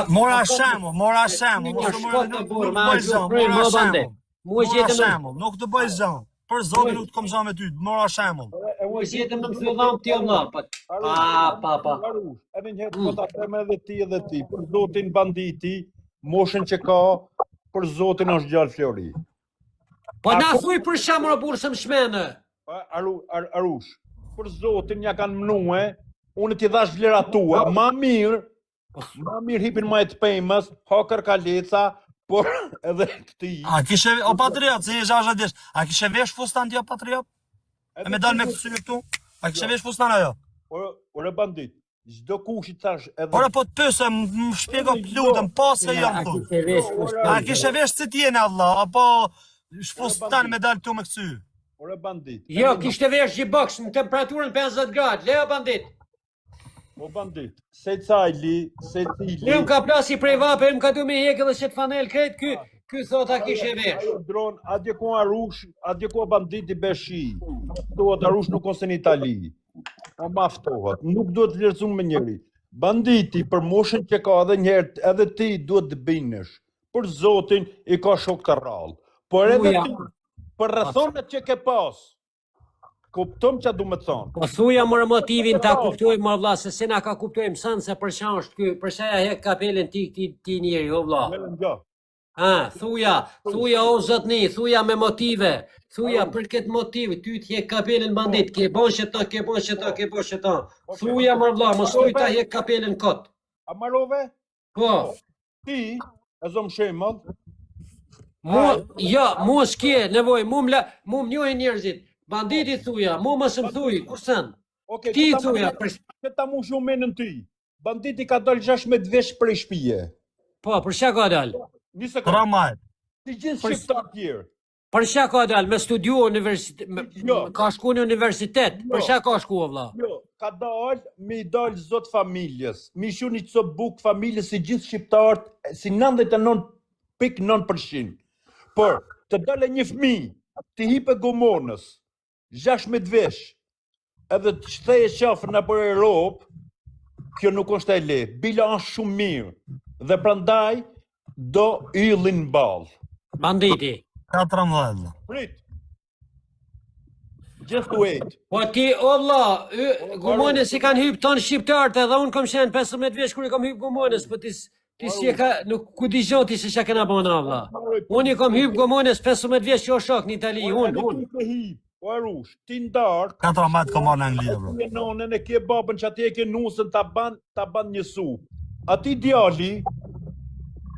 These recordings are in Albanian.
Mora shemull, mora shemull, nuk të bëj zon. Për zotin nuk të kom zon me ty, mora shemull. Mos jetë më fillon ti vëlla. Pa. Edhe një herë po ta them edhe ti, për zotin banditi, moshën që ka, për zotin është gjallë Flori. Po na thuj për shembull bursëm shmene. Arush, për zotin ja kanë mnue, unë ti dhash vlerat tua, ma mirë hipin ma e të pejmës, hakër kaleca, por edhe këti. A kishe, o patriot, se një 60 vjeç, a kishe vesh fustan ti o patriot? E me dal me kësy këtu? A kishe vesh fustan ajo? Ore bandit, çdo kush i thash edhe... Ore po të pëse, më shpjego plutëm, po se jam thu. A kishe vesh si t'jene Allah, apo fustan me dal këtu me kësy? Ore bandit. Jo, kishte vesh gjiboks në temperaturën 50 gradë, leo bandit. O bandit, se cili... Më ka plasi prej vape, më ka du me hekë dhe që të fanel krejt, ky thot a kishe vesh. Dron, adje ku Arush, adje ku banditi beshi. Ftohet Arush nuk ose në Itali. O maftohet, nuk duhet të vlerësum me njëri. Banditi për moshën që ka edhe njerët, edhe ti duhet të binesh. Për zotin i ka shok të rrallë. Por edhe ti, për rrethonet që ke pas. Kuptom që du me thonë. Po thuja mërë motivin ta kuptojmë më vlla, se na ka kuptojmë sënë se për çfarë është ky, për çfarë hek kapelen ti njeri, o vlla. Thuja o zotni, thuja me motive, thuja për këtë motiv, ty të hek kapelen bandit, ke bon që ta. Thuja më vlla, mos thuj ta hek kapelen kot. A marove? Po. Ti, e zom shemëll. Mu s'ke nevoj, mu më njohin njerëzit. Banditi thuja, mu më së më thuj, kusën? Ti thuja, që ta mu shumë menën ty. Banditi ka dalë 16 vesh prej shpije. Po, për çka ka dalë? Ramaj. Ti gjithë shqiptar tjerë. Për çka ka dalë? Me studiu universitet, ka shku në universitet, për çka ka shku, vlla? Jo, ka dalë, me i dalë zot familjes. Mi shu një cop buk familjes si gjithë shqiptarët, si 99.9%. Por, të dalë një fëmi, ti hipe gomonës, 16 vesh, edhe të shtheje qafën në për Europë, kjo nuk është e le, bila është shumë mirë, dhe prandaj do yllin balë. Banditi. 14. Prit. Just wait. Po ti, o vlla, gomonës si kanë hypë tonë shqiptarët, edhe unë kom shenë 15 vesh kur i kom hypë gomonës, po ti si e ka, nuk ku di gjoti se që kena bëna, vlla. Unë i kom hypë gomonës 15 vesh që o shok në Itali, unë. O Arush, ti ndarë... 14 komar në Anglia, bro. Ti nonën e ke babën që ati e ke nusën ta ban një supë. A ti djali,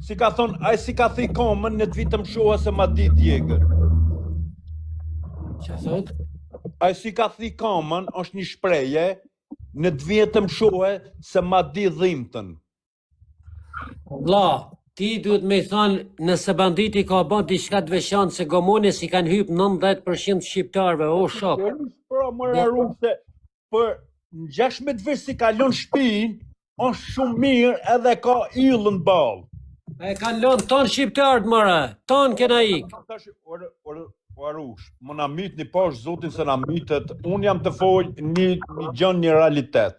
si ka thonë, a si ka thi komën në të vitëm shoha se ma di djegër. Që thot? A si ka thi komën, është një shpreje, në të vitëm shoha se ma di dhimtën. Vlla, ti duhet me thonë, nëse banditi ka bën diçka të veçantë se gomonës i kanë hypë 90% shqiptarëve, o shok. Pra, mërë Arush, se për 16 vesh si kalon shtëpinë, është shumë mirë edhe ka yllën balë. E kanë lënë tonë shqiptarët, mëre, tonë kena ikë. O Arush, më na myt një pash zotin se na mytet, unë jam të folj një gjën një realitet.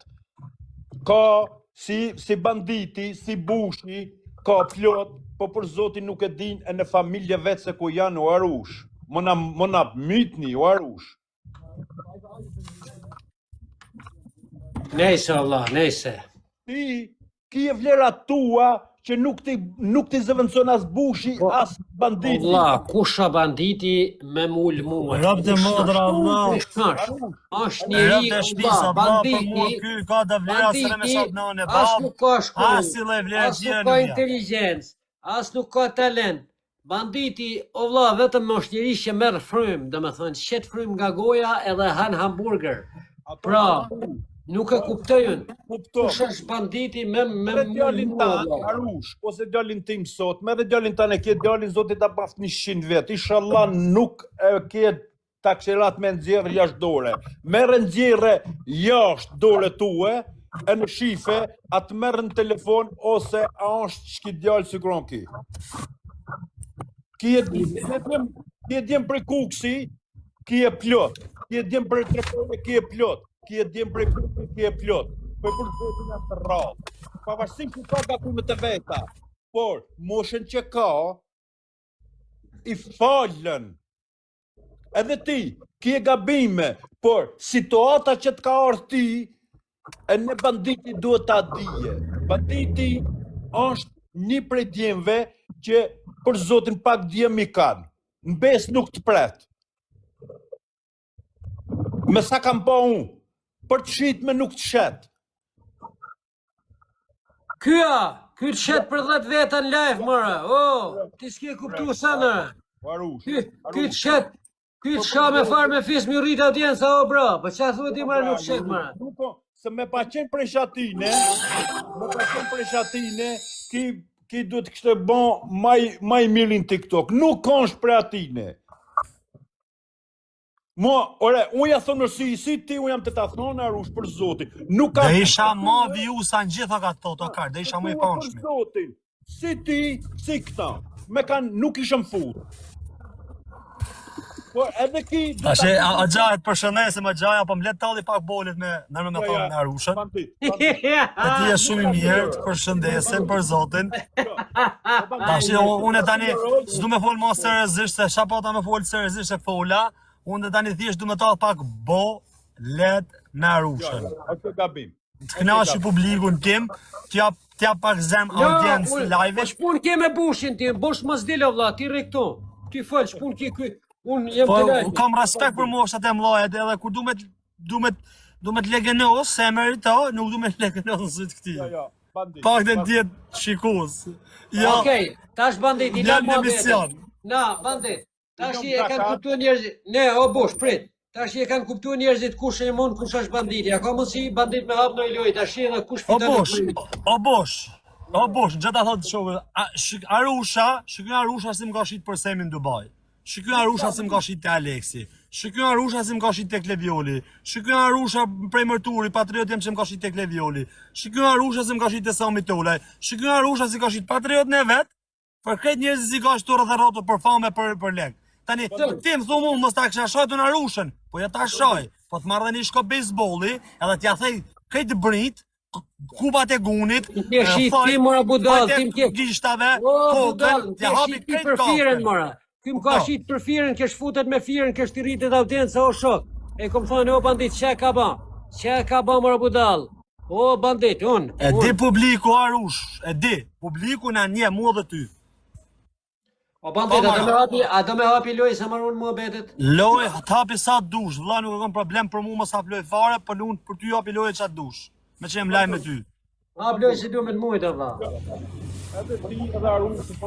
Ka si banditi, si bushi, ka plot, po për zotin nuk e din e në familje vetë se ku janë o Arush. Më na mytni o Arush. Nejse, Allah, nejse. Ti, ki e vlerat tua që nuk ti zëvëndson as bushi, as banditi. Allah, kusha banditi me mull muë. Rëp të modra, Allah. Ashtë njeri, Allah, banditi, Ky ka të vlera së në me shatë në në as nuk ka shkollë, as si le vlerë as nuk ka inteligencë, as nuk ka talent. Banditi, o vlla, vetëm është njeri që merr frymë, dhe me thënë, shet frymë nga goja edhe han hamburger. Pra, nuk e kuptojnë. Kush është banditi me djalin tanë, Arush, ose djalin tim sot, me dhe djalin tanë e ke djalin zotit ta baft 100 vetë. Inshallah nuk e ke taksirat me nxjerrë jashtë dore. Merre nxjerrë jashtë dore tue, e në shife, atë merë në telefon, ose a është çki djalë si kronki. Ki e djem për kuksi, ki e plot. Ki e djem për trepone, ki e plot. Ki e djem për kuksi, ki e plot. për zotin jam të rrallë. Pavarësisht që ka gabimet e veta, por moshën që ka, i falën. Edhe ti, ki e gabime, por situata që të ka ardhur ti, e në banditi duhet ta dije. Banditi është një prej djemve që për zotin pak djem i kanë. Në bes nuk të pret. Me sa kam pa unë, për të shit me nuk të shet. Ky të shet për 10 veta në live, mëra. O, ti s'ke kuptu sa në. Arush. Ky të shet, ky të shka me farë me fis mi rrit audienca, o bro. Për qa thua ti mëra nuk shet, mëra. Se me pa qenë prej shatine, ki duhet kështë bon maj mirin TikTok. Nuk konsh prej atine. Ore, unë ja thonë si ti, unë jam të ta thonë Arush për zotin. Nuk ka... Dhe isha ma viju sa në gjitha ka të tokar, dhe isha më i panshmi. Për zotin, si ti, si këta. Me kanë, nuk ishëm fut. Po edhe ki... Ashe, a gjajt për shënesim, a gjajt, po m'let talli pak bolit me nërme me thonë në Arushën. Dhe ti e shumë i mirë, të për shëndesim, për zotin. Ashe, unë e tani, s'du me folë ma seriozisht, se shapata me folë seriozisht e fola, unë e tani thjesht du me talë pak bolet me Arushën. Të knashi publikun tim, t'ja pak zem audiencë live. Shpun ke me bushin ti, bosh mos dile vlla, ti rre këto. Ti fol, shpun ke ky. Unë jem të lajë. Kam respekt për moshat e mllajet, edhe kur du me të legenos, se e merito, nuk du me të legenos në sytë këti. Pak dhe në tjetë shikos. Okej, tash bandit, i la Në emision. Na, bandit, tash i e kanë kuptu njerëzit. Ne, o bosh, prit. Tash i e kanë kuptu njerëzit kush e mund, kush është banditi. A ka mundsi bandit me hap në i lojë, tash i edhe kush fiton në lojë. O bosh, gjata thotë shokë, Arusha si më ka shit për semin Dubai. Shikyn Arusha si më ka shit të Aleksi. Shikyn Arusha si më ka shit të Klevioli. Shikyn Arusha prej Mërturi, patriot jem që më ka shit të Klevioli. Shikyn Arusha si më ka shit të Sami Tolaj. Shikyn Arusha si ka shit patriot në vet, për krejt njerëzit si ka shtu rrëtharotu për fame për lek. Tani, ti më thumu, mos ta kësha shajtu në Arushën, po ja ta shaj, po të marrë dhe një shko bejsbolli, edhe t'ja thej krejt brit, kubat e gunit, gishtave, kokën, t'ja hapi krejt kokën. Kym ka shit për firën, kesh futet me firën, kesh të rritet audienca, o shok. E kom thonë, o bandit, që ka ba? Që ka ba mëra budal? O bandit, unë. E di publiku Arush, e di, publiku në nje, mua dhe ty. O bandit, a do me hapi loj sa marun mua betet? Loj, t'hapi sa dush, vëlla nuk e kom problem për mu mos hap loj fare, për unë për ty hapi loj e qatë dush. Me që jem laj me ty. Hap loj si du me të mujtë, vëlla.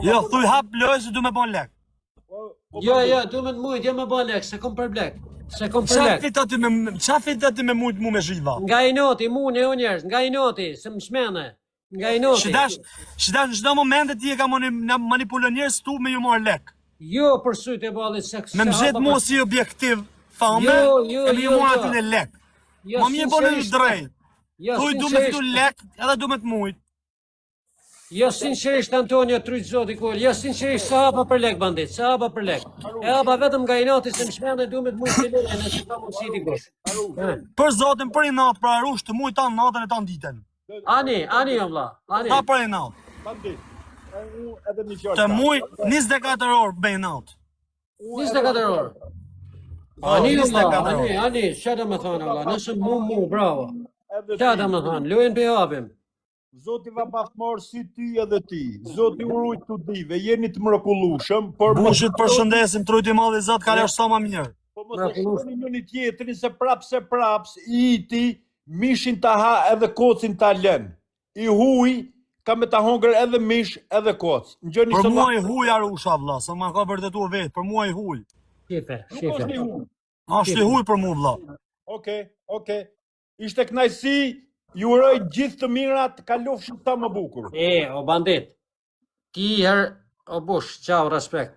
Jo, thuj hap loj si du me bon lek. Jo, du me të mujtë, jo me bon lek, se kom për blek. Se kom për Qa lek. fit ti me mujtë mu me zhiva? Nga i noti, mu në o njerës, nga i noti, se më shmene. Nga i noti. Shidash në çdo moment ti e ka manipulon njerëz tu me ju marr lek. Jo, për sytë e balit se... Me më zhet mu si objektiv fame, e me ju marr aty në lek. Ma mje bërë në drejt. Thuj du me fitu lek, edhe du me të mujt. Jo, sinqerisht, Antonio, trujtë zoti kull, jo, sinqerisht, sa hapa për lek, bandit, sa hapa për lek. E hapa vetëm nga i noti, se më shmene du me të mujt të lek, në që ka mundësi t'i kush. Për zotin, për i natë, për Arush, të mujt tanë natën e tanë ditën. Ani, o vlla, ani. Ta për i natë. Të mujt 24 orë bëj natë. 24 orë. Ani, o vlla, ani, që da me thonë, vlla, nëse mu, bravo. Që da me thonë, lujën për hapim. Zoti va paftmor si ti edhe ti. Zoti urujt të dive, jeni të mrekullueshëm, por Bushit përshëndesim, trujti malli Zot ka lësh sa më mirë. Po mos e shkoni njëri tjetrin se praps i ti mishin ta ha edhe kocin ta lën. I huj ka me ta hongër edhe mish edhe koc. Ngjoni Për mua i huj Arusha vlla, se ma ka vërtetuar vetë, për mua i huj. Shife. Ashtë i huj për mua vlla. Okej. Ishte kënaqësi. Ju uroj gjithë të mirat, kalofshin ta më bukur. O bandit, ti her, o bush, qau, respekt.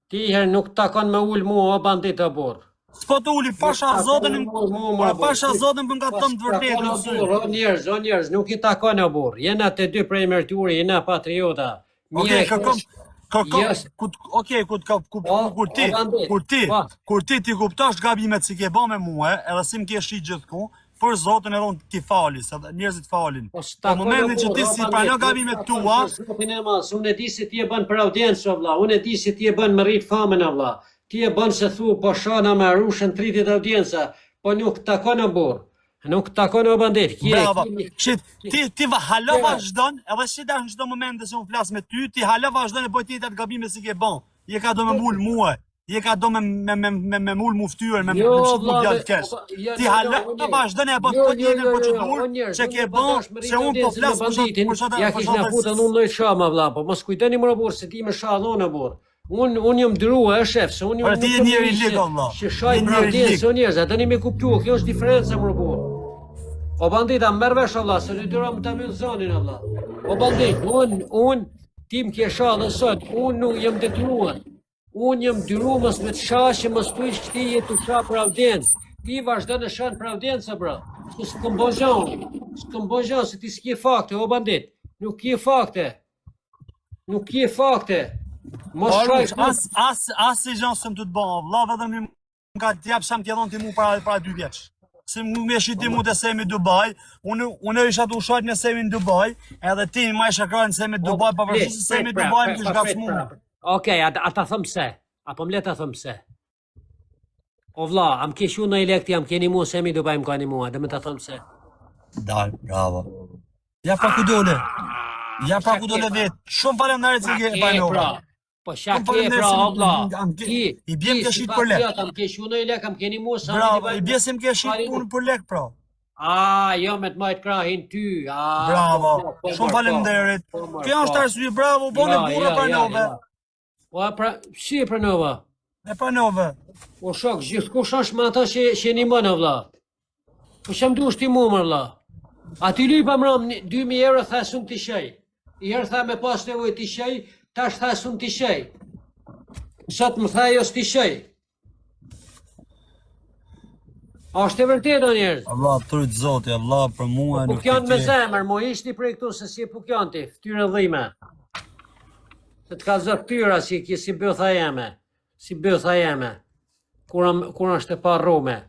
Ti her nuk takon me ull mua, o bandit o burr. S'po të uli, pasha zotin, pasha zotin për nga tëmë të vërtetë në sy. O njerëz, nuk i takon o burr. Jena të dy prej mërturi, jena patriota. Kur ti ti kuptosh gabimet si ke ba me mua, edhe si më ke shi gjithku, për Zotin edhe unë ti fali, se njerëzit falin. Po Po momentin që ti si pranon gabimet tua, Zotin e mas, unë e di se ti e bën për audiencë, vlla. Unë e di se ti e bën me rrit famën, vlla. Ti e bën se thu po shana me rushën 30 audienca, po nuk takon në burr. Nuk takon në bandit. bravo. Shit, ti hala vazhdon, edhe shit në çdo moment që unë flas me ty, ti hala vazhdon e bëj ti atë gabime si ke bën. Je ka do me mul mua. Je ka do me mul mu ftyrën, me shit mu djallë kesh. Ti hala vazhdon e bën këtë jetën për çudur, që ke bën, se unë po flas për shata. Ja kish na futën unë lloj shama vlla, po mos kujteni më burr se ti më shallon burr. Unë jam ndrua, shef, se unë ti je njëri lig valla. Që shaj për audiencë njerëz, tani më kuptua, kjo është diferenca më burr. O bandita, merr vesh valla, se detyra më ta mbyll zonin valla. O bandit, unë tim ke shallë sot, unë nuk jam detyruar. Unë jam detyruar mos me të shashë, mos tuaj që ti je të shah për audiencë. Ti vazhdon të shah për audiencë, bra. S'kam bëjë, se ti s'ke fakte, o bandit. Nuk ke fakte. Nuk ke fakte. Mos shaj. As si gjën s'm të bën, valla, vetëm nga t'jap sham t'ja dhon ti mu para 2 vjeç. Se më shiti mu të semi Dubai, unë isha të ushajt në semi në Dubai, edhe ti më isha krajnë në semi Dubai, pavarësisht se semi Dubai më kish gacmu. Okej, ata thëm se, apo më le ta thëm se. O vlla, am ke shu në elekti, am keni mu semi Dubai më kani mua, dhe me ta thëm se. Dal, bravo. Ja pa ku dole. Ja pa ku dole vetë. Shumë faleminderit se ke banova. Po shak ke pra, o vlla. I bjem ke shit për lek. Am ke shu në elek, am keni mu semi Bravo, Dubai. i bjesim ke shit punë për lek, pra. Jo me të majtë krahin ty. Bravo, shumë faleminderit. Kjo është arsye, bravo, bone burra pranove. Po pra, si e pranova? E pranove. O shok, gjithkush është me ata që një mënë, vlla. Po që më du është ti mu, më vlla. A ti lypa më ram 2.000 euro thasum t'i shej. I herë tha me pas nevoj t'i shej, tash thasum t'i shej. Sot më tha jo s'ti shej. A është e vërtet o njerëz? Allah, tërët zoti, Allah, për mua Po nuk kjanë me zemër, mo ishti prej këtu se si po kjanë ti, ftyrë dhime. Se t'ka zë ftyra si bëtha jeme. Si bëtha jeme. Kur është e pa rrume.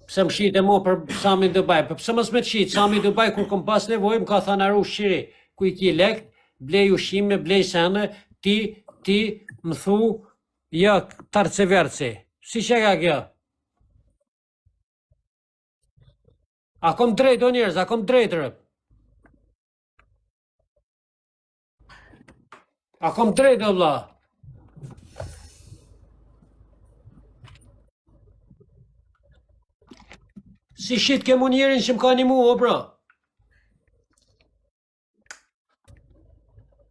Pse më shite mu për Sami Dubai, për pse mos me të shite, Sami Dubai kur kom pas nevoj, më ka thënë aru shqiri, ku i ki lekt, blej ushime, blej sene, ti më thu, ja, tarce verci. Si që ka kjo? A kom drejt o njerëz, a kom drejt rëp? A kom drejt o vlla? Si shit ke mu njerin që më ka një mu, o bro?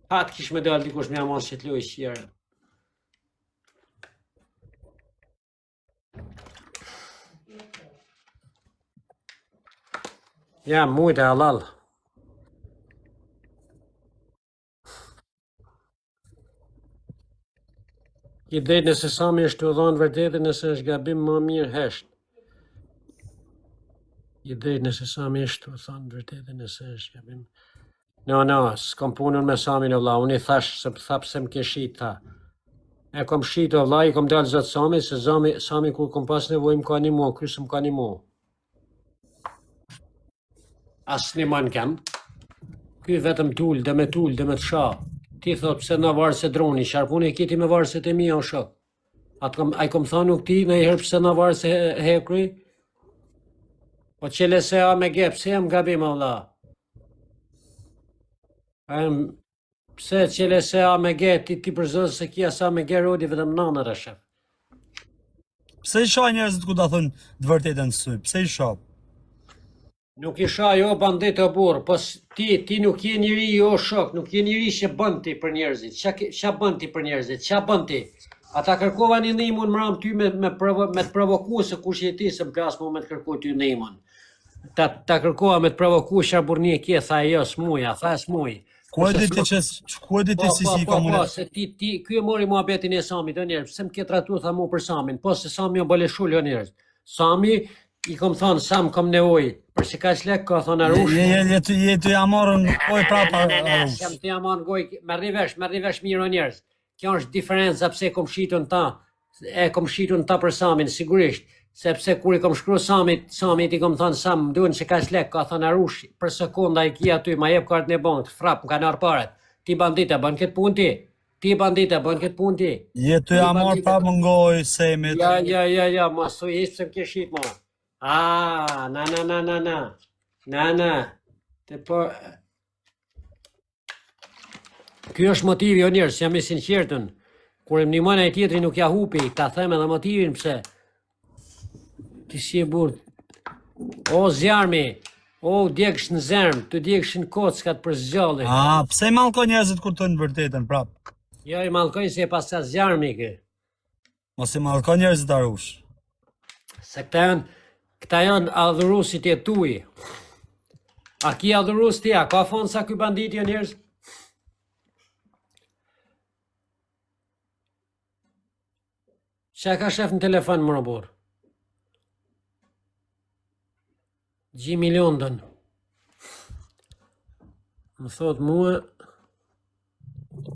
Hatë kish me dalë dikush me amon që t'loj shqire. Ja, mujtë e halal. I drejt nëse Sami është të dhonë vërtetë, nëse është gabim më mirë hesht. I drejt nëse Sami është të thonë vërtetë, nëse është gabim. No, s'kom punën me Samin o vlla, unë i thash se pse më ke shit, tha. E kom shit o vlla, i kom dalë zotë Sami, se Sami kur kom pas nevoj më ka një mu, krysë më ka një mu. As një man kem. Ky vetëm tull, dhe me të sha. Ti thot pse na varë se droni, sharpun e kiti me varë se të mija o shok. A i kom thonë nuk ti në i herë pse na varë se hekri? Po qele se a me ge, pse jam gabim o vlla? Pse qele se a me ge, ti përzozë se kia sa me ge rodi vetëm nanër e shef. Pse i shaj njerëzit ku da thënë të vërtetën sy? Pse i shaj? Nuk i sha jo bandit o burë, po ti nuk je njëri jo shok, nuk je njëri që bën ti për njerëzit. Qa bën ti për njerëzit? Qa bën ti? Ata kërkova një nimun më ram ty me të provoku se kush je ti se më plas mu me të kërku ty nimun. Ta kërkova me të provoku sharburni e kje, tha jo s'muja, tha s'muj. Ku e diti si komunet? Po, se ti, kjo e mori mua betin e Sami, do njerëz, pse më ke tratu tha mu për Samin, po se Sami o bële shull, jo njerëz. Sami, i kom thonë, Sam kom nevoj, për që ka shlek, ka thonë arush. Je të jamarën oj prapa arush. Jam të jamarën goj, me rrivesh miro njerëz. Kjo është diferenca pse kom shitun ta, për Samin, sigurisht. Sepse kur i kom shkru Samit i kom thonë Sam, më duhen që ka shlek, ka thonë Arush, për sekonda i kia aty, ma jep kartën e bankët, frap, më ka nërë paret. Ti bandita, bën këtë pun ti. Ti bandita, bën këtë pun ti. Jetu ja marr pa më ngoj semit. Ja, mos u hiç se më ke shit, mo. Na. Te po... Ky është motivi o njerës, jam i sinqertën. Kur e më një mëna e tjetëri nuk ja hupi, ta them edhe motivin pse. Ti si e burë. O zjarmi, o djeksh në zemrë, të djeksh në kockat për zgjalli. Pse i mallkon njerëzit kur thonë vërtetën prap? Jo, i mallkojnë se e pas ka zjarmi kë. Mos i mallkon njerëzit Arush. Se këta janë adhurusit e tuj. A ki adhurus tja, ka fonë sa ky bandit jo njerëz? Qa ka shef në telefon më robor? Gjimi London. Më thot mua,